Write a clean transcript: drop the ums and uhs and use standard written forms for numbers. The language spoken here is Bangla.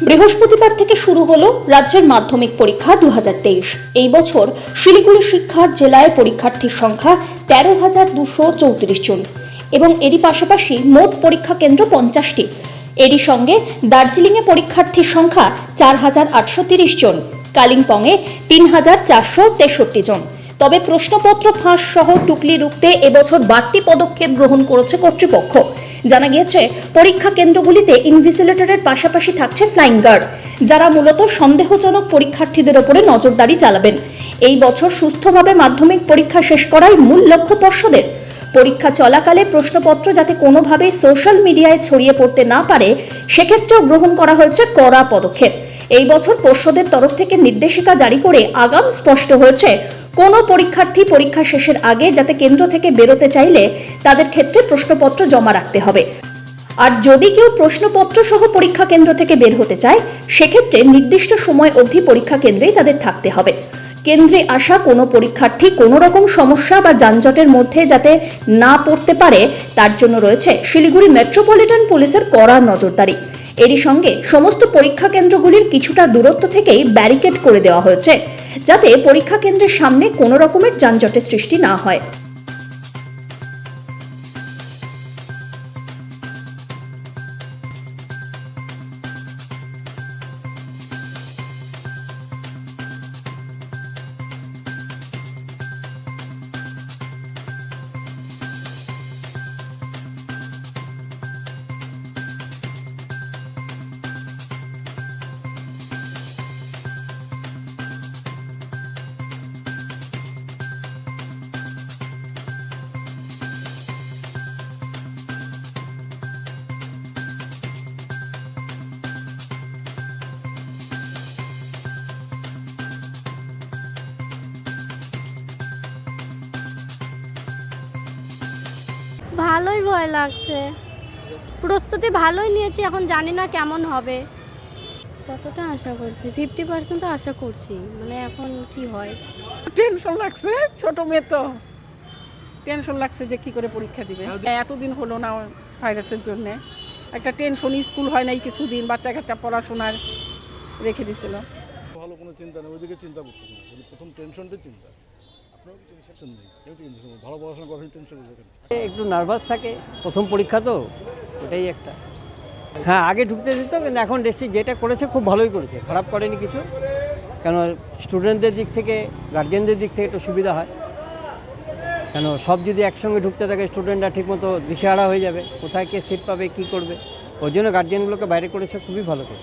বৃহস্পতিবার থেকে শুরু হলো রাজ্যের মাধ্যমিক পরীক্ষা 2023। এই বছর শিলিগুড়ি শিক্ষার জেলায় পরীক্ষার্থীর সংখ্যা 13,234 জন এবং এরই পাশাপাশি মোট পরীক্ষা কেন্দ্র 50টি। এরই সঙ্গে দার্জিলিংয়ে পরীক্ষার্থীর সংখ্যা 4,830 জন, কালিম্পংয়ে 3,463 জন। তবে প্রশ্নপত্র ফাঁস সহ টুকলি রুখতে এবছর বাড়তি পদক্ষেপ গ্রহণ করেছে কর্তৃপক্ষ। জানা গিয়েছে, পরীক্ষা কেন্দ্রগুলিতে ইনভিজিলেটরের পাশাপাশি থাকছে ফ্লাইং গার্ড, যারা মূলত সন্দেহজনক পরীক্ষার্থীদের ওপরে নজরদারি চালাবেন। এই বছর সুস্থভাবে মাধ্যমিক পরীক্ষা শেষ করাই মূল লক্ষ্য পর্ষদের। পরীক্ষা চলাকালে প্রশ্নপত্র যাতে কোনোভাবেই সোশ্যাল মিডিয়ায় ছড়িয়ে পড়তে না পারে, সেক্ষেত্রেও গ্রহণ করা হয়েছে কড়া পদক্ষেপ। এই বছর পর্ষদের তরফ থেকে নির্দেশিকা জারি করে আগাম স্পষ্ট হয়েছে, কোনো পরীক্ষার্থী পরীক্ষা শেষের আগে যাতে কেন্দ্র থেকে বেরোতে চাইলে তাদের ক্ষেত্রে প্রশ্নপত্র জমা রাখতে হবে। আর যদি কেউ প্রশ্নপত্র সহ পরীক্ষা কেন্দ্র থেকে বের হতে চায়, সেক্ষেত্রে নির্দিষ্ট সময় অবধি পরীক্ষা কেন্দ্রেই তাদের থাকতে হবে। কেন্দ্রে আসা কোনো পরীক্ষার্থী কোনো রকম সমস্যা বা যানজটের মধ্যে যাতে না পড়তে পারে, তার জন্য রয়েছে শিলিগুড়ি মেট্রোপলিটন পুলিশের কড়া নজরদারি। এরই সঙ্গে সমস্ত পরীক্ষা কেন্দ্রগুলির কিছুটা দূরত্ব থেকেই ব্যারিকেড করে দেওয়া হয়েছে, যাতে পরীক্ষা কেন্দ্রের সামনে কোনো রকমের যানজটের সৃষ্টি না হয়। ভালোই ভয় লাগছে, প্রস্তুতি ভালোই নিয়েছি, এখন জানি না কেমন হবে। কতটা আশা করছি? 50% তো আশা করছি, মানে এখন কি হয়। টেনশন লাগছে, ছোট মেয়ে তো টেনশন লাগছে যে কি করে পরীক্ষা দিবে। এতদিন হলো না ভাইরাসের জন্য, একটা টেনশন। স্কুল হয় নাই কিছুদিন, বাচ্চা কাচ্চা পড়াশোনার রেখে দিছিল। ভালো কোনো চিন্তা নেই, ওইদিকে চিন্তা করতেছি না, প্রথম টেনশনটা চিন্তা। আপনার টেনশন নেই, কেউ টেনশন নেই, ভালো পড়াশোনা করেন, টেনশন নেই। একটু নার্ভাস থাকে, প্রথম পরীক্ষা তো, ওটাই একটা। হ্যাঁ, আগে ঢুকতে দিত, কিন্তু এখন দেখছি যেটা করেছে খুব ভালোই করেছে, খারাপ করেনি কিছু। কেন স্টুডেন্টদের দিক থেকে, গার্জেনদের দিক থেকে একটু সুবিধা হয়। কেন সব যদি একসঙ্গে ঢুকতে থাকে, স্টুডেন্টরা ঠিকমতো দিশেহারা হয়ে যাবে, কোথায় কে সিট পাবে, কী করবে। ওই জন্য গার্জেনগুলোকে বাইরে করেছে, খুবই ভালো করে।